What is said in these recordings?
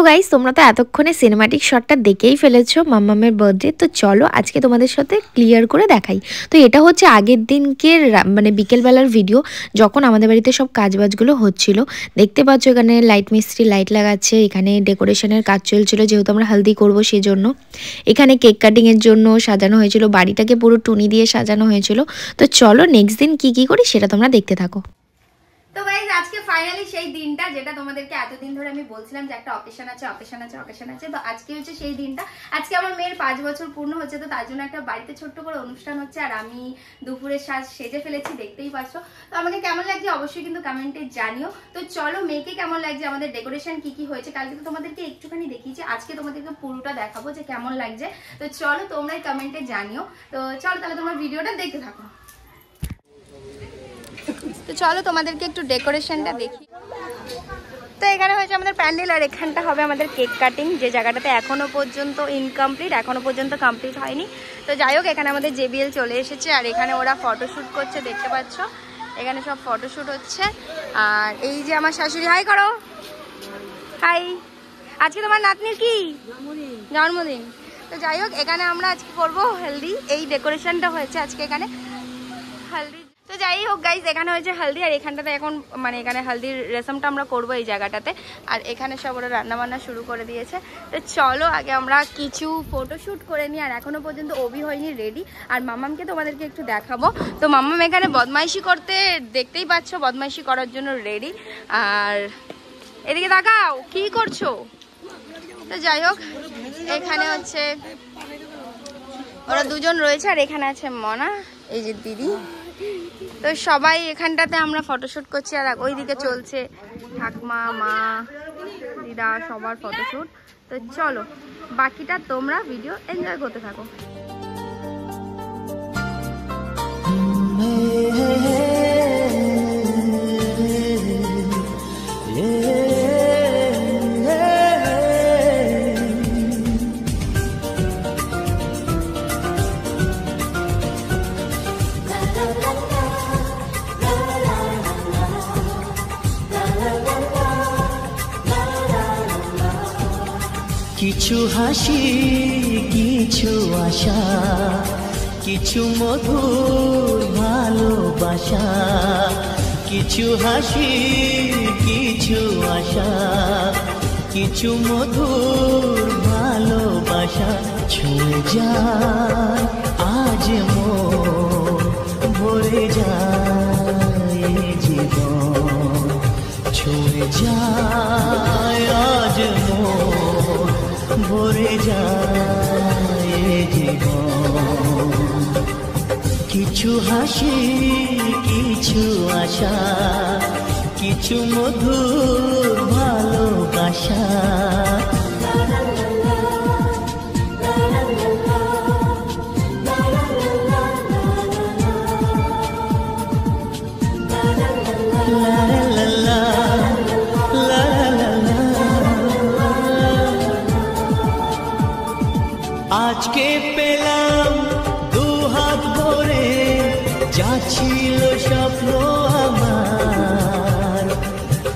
Guys তোমরা তো এতক্ষণে সিনেম্যাটিক শটটা দেখেই ফেলেছো মাম্মামের বার্থডে। তো চলো আজকে তোমাদের সাথে ক্লিয়ার করে দেখাই। তো এটা হচ্ছে আগের দিনকে মানে বিকেলবেলার ভিডিও, যখন আমাদের বাড়িতে সব কাজবাজগুলো হচ্ছিল। দেখতে পাচ্ছ এখানে লাইট মিস্ত্রি লাইট লাগাচ্ছে, এখানে ডেকোরেশনের কাজ চলছিল যেহেতু আমরা হলদি করবো সেজন্য। এখানে কেক কাটিংয়ের জন্য সাজানো হয়েছিল, বাড়িটাকে পুরো টুনি দিয়ে সাজানো হয়েছিল। তো চলো নেক্সট দিন কি করি সেটা তোমরা দেখতে থাকো। তো গাইজ আজকে ফাইনালি সেই দিনটা যেটা তোমাদেরকে এতদিন ধরে আমি বলছিলাম যে একটা অকেশন আছে, তো আজকে হচ্ছে সেই দিনটা। আজকে আমার মেয়ের 5 বছর পূর্ণ হচ্ছে, তো তার জন্য একটা বাড়িতে ছোট্ট করে অনুষ্ঠান হচ্ছে, আর আমি দুপুরের সাজ সেজে ফেলেছি, দেখতেই পাচ্ছ। তো আমাকে কেমন লাগছে অবশ্যই কিন্তু কমেন্টে জানিও। তো চলো মেয়েকে কেমন লাগছে, আমাদের ডেকোরেশন কি কি হয়েছে, কালকে তো তোমাদেরকে একটুখানি দেখিয়েছি, আজকে তোমাদেরকে পুরোটা দেখাবো যে কেমন লাগছে। তো চলো তোমরাই কমেন্টে জানিও। তো চলো তাহলে তোমরা ভিডিওটা দেখতে থাকো। তো চলো তোমাদেরকে একটু ডেকোরেশনটা দেখি। তো এখানে হয়েছে আমাদের প্যান্ডেল, আর এখানটা হবে আমাদের কেক কাটিং, যে জায়গাটাতে এখনো পর্যন্ত ইনকমপ্লিট, এখনো পর্যন্ত কমপ্লিট হয়নি। তো যাই হোক এখানে আমাদের JBL চলে এসেছে, আর এখানে ওরা ফটোশ্যুট করছে, দেখতে পাচ্ছ এখানে সব ফটোশ্যুট হচ্ছে। আর এই যে আমার শাশুড়ি, হাই করো, হাই। আজকে তোমার নাতনির কি জন্মদিন। তো যাই হোক এখানে আমরা আজকে করবো হেলদি, এই ডেকোরেশনটা হয়েছে আজকে এখানে হলদি। তো যাই হোক গাইজ এখানে হয়েছে হলদি, আর এখানটাতে এখন মানে এখানে হলদির রেশমটা আমরা করবো এই জায়গাটাতে, আর এখানে সব ওরা রান্নাবান্না শুরু করে দিয়েছে। তো চলো আগে আমরা কিছু ফটোশ্যুট করে নিই, আর এখনো পর্যন্ত অবি হয়নি রেডি। আর মাম্মামকে তোমাদেরকে একটু দেখাবো। তো মাম্মাম এখানে বদমাইশি করতে, দেখতেই পাচ্ছ বদমাইশি করার জন্য রেডি। আর এদিকে তাকাও, কি করছো? তো যাই হোক এখানে হচ্ছে ওরা দুজন রয়েছে, আর এখানে আছে মনা, এই যে দিদি। তো সবাই এখানটাতে আমরা ফটোশুট করছি, আর ওইদিকে চলছে ঠাকমা, মা, দিদা, সবার ফটোশুট। তো চলো বাকিটা তোমরা ভিডিও এনজয় করতে থাকো। কিছু হাসি, কিছু আশা, কিছু মধুর ভালোবাসা। কিছু হাসি, কিছু আশা, কিছু মধুর ভালোবাসা। ছুঁয়ে যায় আজ মন, ভরে যায় জীবন। ছুঁয়ে যায় আজ মন, ভরে যায় জীবন। কিছু হাসি, কিছু আশা, কিছু মধুর ভালোবাসা। আজকে পেলাম দুহাত ভরে, যা ছিল স্বপ্ন আমার।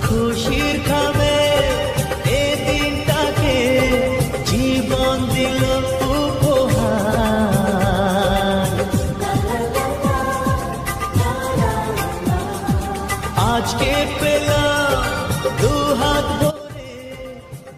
খুশির খাবে এ দিনটাকে, জীবন দিল উপহার। আজকে পেলাম দুহাত ভরে,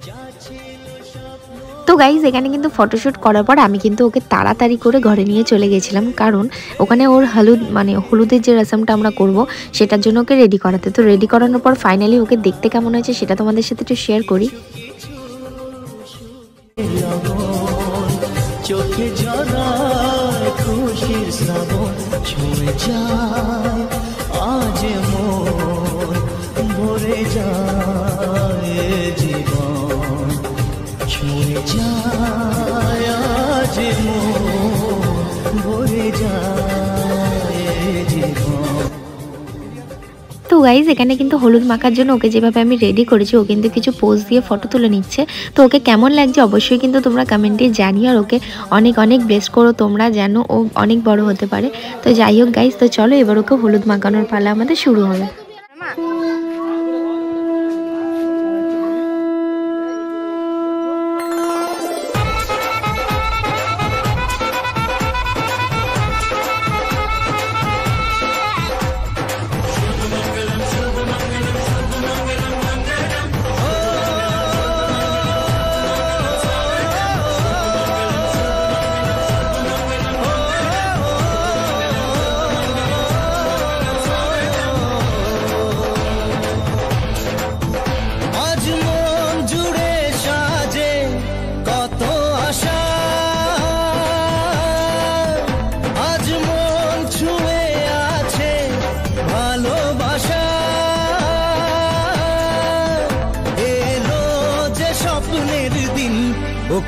যা ছিল স্বপ্ন। তো গাইজ এখানে কিন্তু ফটোশ্যুট করার পর আমি কিন্তু ওকে তাড়াতাড়ি করে ঘরে নিয়ে চলে গেছিলাম, কারণ ওখানে ওর হলুদ মানে হলুদের যে রসমটা আমরা করব সেটার জন্য ওকে রেডি করাতে। তো রেডি করানোর পর ফাইনালি ওকে দেখতে কেমন হয়েছে সেটা তোমাদের সাথে একটু শেয়ার করি। চোখে জড়ায় খুশির শ্রাবণ, ছুঁয়ে যায় আজ মন, ভরে যায় জীবন। ছুঁয়ে যায় আজ মন, ভরে যায় জীবন। তো গাইজ এখানে কিন্তু হলুদ মাখার জন্য ওকে যেভাবে আমি রেডি করেছি, ও কিন্তু কিছু পোজ দিয়ে ফটো তুলে নিচ্ছে। তো ওকে কেমন লাগছে অবশ্যই কিন্তু তোমরা কমেন্টে জানিও, আর ওকে অনেক অনেক ব্লেস করো তোমরা, যেন ও অনেক বড় হতে পারে। তো যাই হোক গাইজ, তো চলো এবার ওকে হলুদ মাখানোর পালা আমাদের শুরু হবে।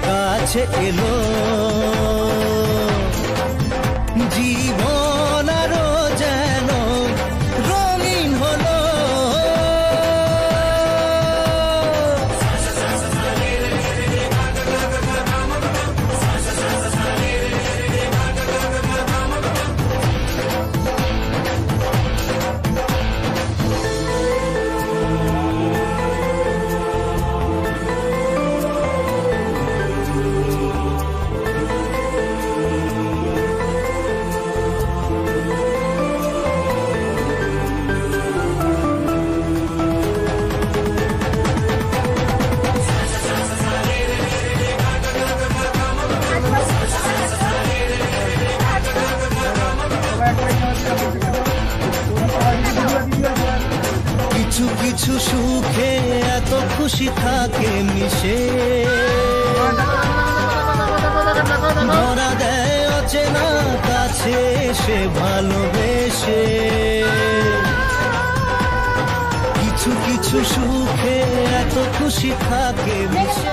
কাছে এলো জীবন আরো যেন রঙিন হলো কিছু কিছু সুখে এত খুশি থাকে মিশে ধরা দেয় অচেনা কাছে সে ভালোবেসে কিছু কিছু সুখে এত খুশি থাকে মিশে।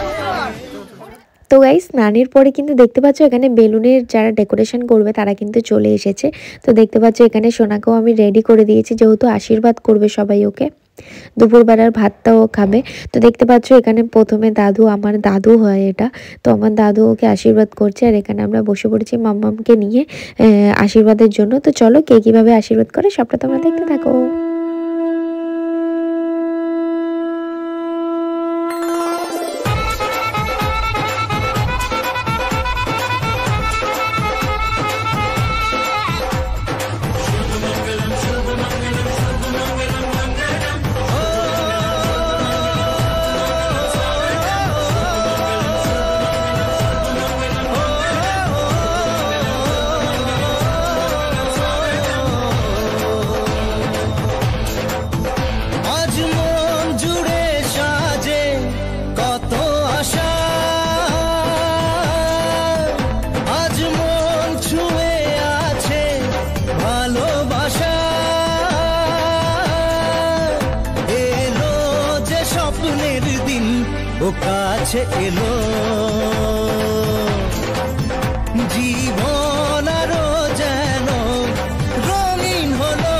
তো গাইস স্নানের পরে কিন্তু দেখতে পাচ্ছ এখানে বেলুনের যারা ডেকোরেশন করবে তারা কিন্তু চলে এসেছে। তো দেখতে পাচ্ছ এখানে সোনাকেও আমি রেডি করে দিয়েছি, যেহেতু আশীর্বাদ করবে সবাই ওকে, দুপুরবেলার ভাতটাও খাবে। তো দেখতে পাচ্ছ এখানে প্রথমে দাদু, আমার দাদু হয় এটা, তো আমার দাদু ওকে আশীর্বাদ করছে আর এখানে আমরা বসে পড়েছি মাম্মামকে নিয়ে আশীর্বাদের জন্য। তো চলো কে কীভাবে আশীর্বাদ করে সবটা তোমরা দেখতে থাকো। ও কাছে এলো জীবন আরো যেন রঙিন হলো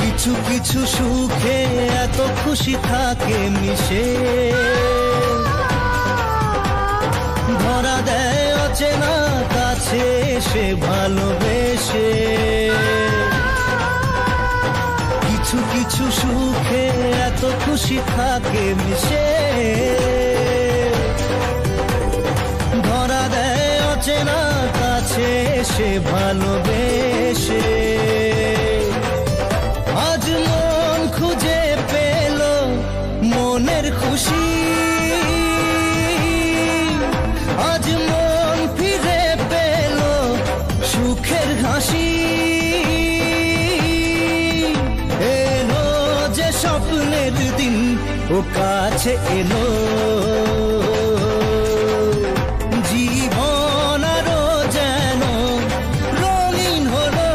কিছু কিছু সুখে এত খুশি থাকে মিশে ধরা দেয় অচেনা কাছে সে ভালোবেসে কিছু কিছু সুখে এত খুশি থাকে মিশে ধরা দেয় অচেনা কাছে সে ভালোবেসে আজ মন খুঁজে পেল মনের খুশি আজ মন ফিরে পেল সুখের হাসি এলো যে স্বপ্নের দিন ও কাছে এলো জীবন আরো যেন রঙিন হলো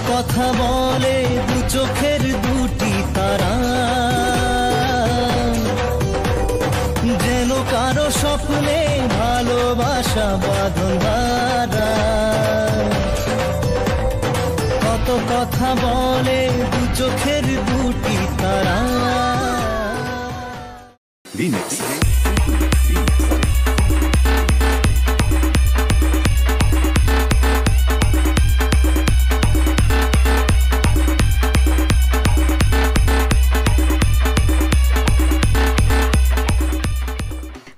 কথা বলে দু চোখের দুটি তারা, যেন কারো স্বপ্নে ভালোবাসা বাঁধন হারা। কত কথা বলে দু চোখের দুটি তারা।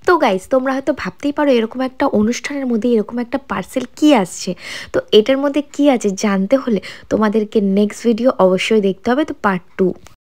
তো গাইস, তোমরা হয়তো ভাবতেই পারো এরকম একটা অনুষ্ঠানের মধ্যে এরকম একটা পার্সেল কি আসছে। তো এটার মধ্যে কি আছে জানতে হলে তোমাদেরকে নেক্সট ভিডিও অবশ্যই দেখতে হবে, তো পার্ট 2।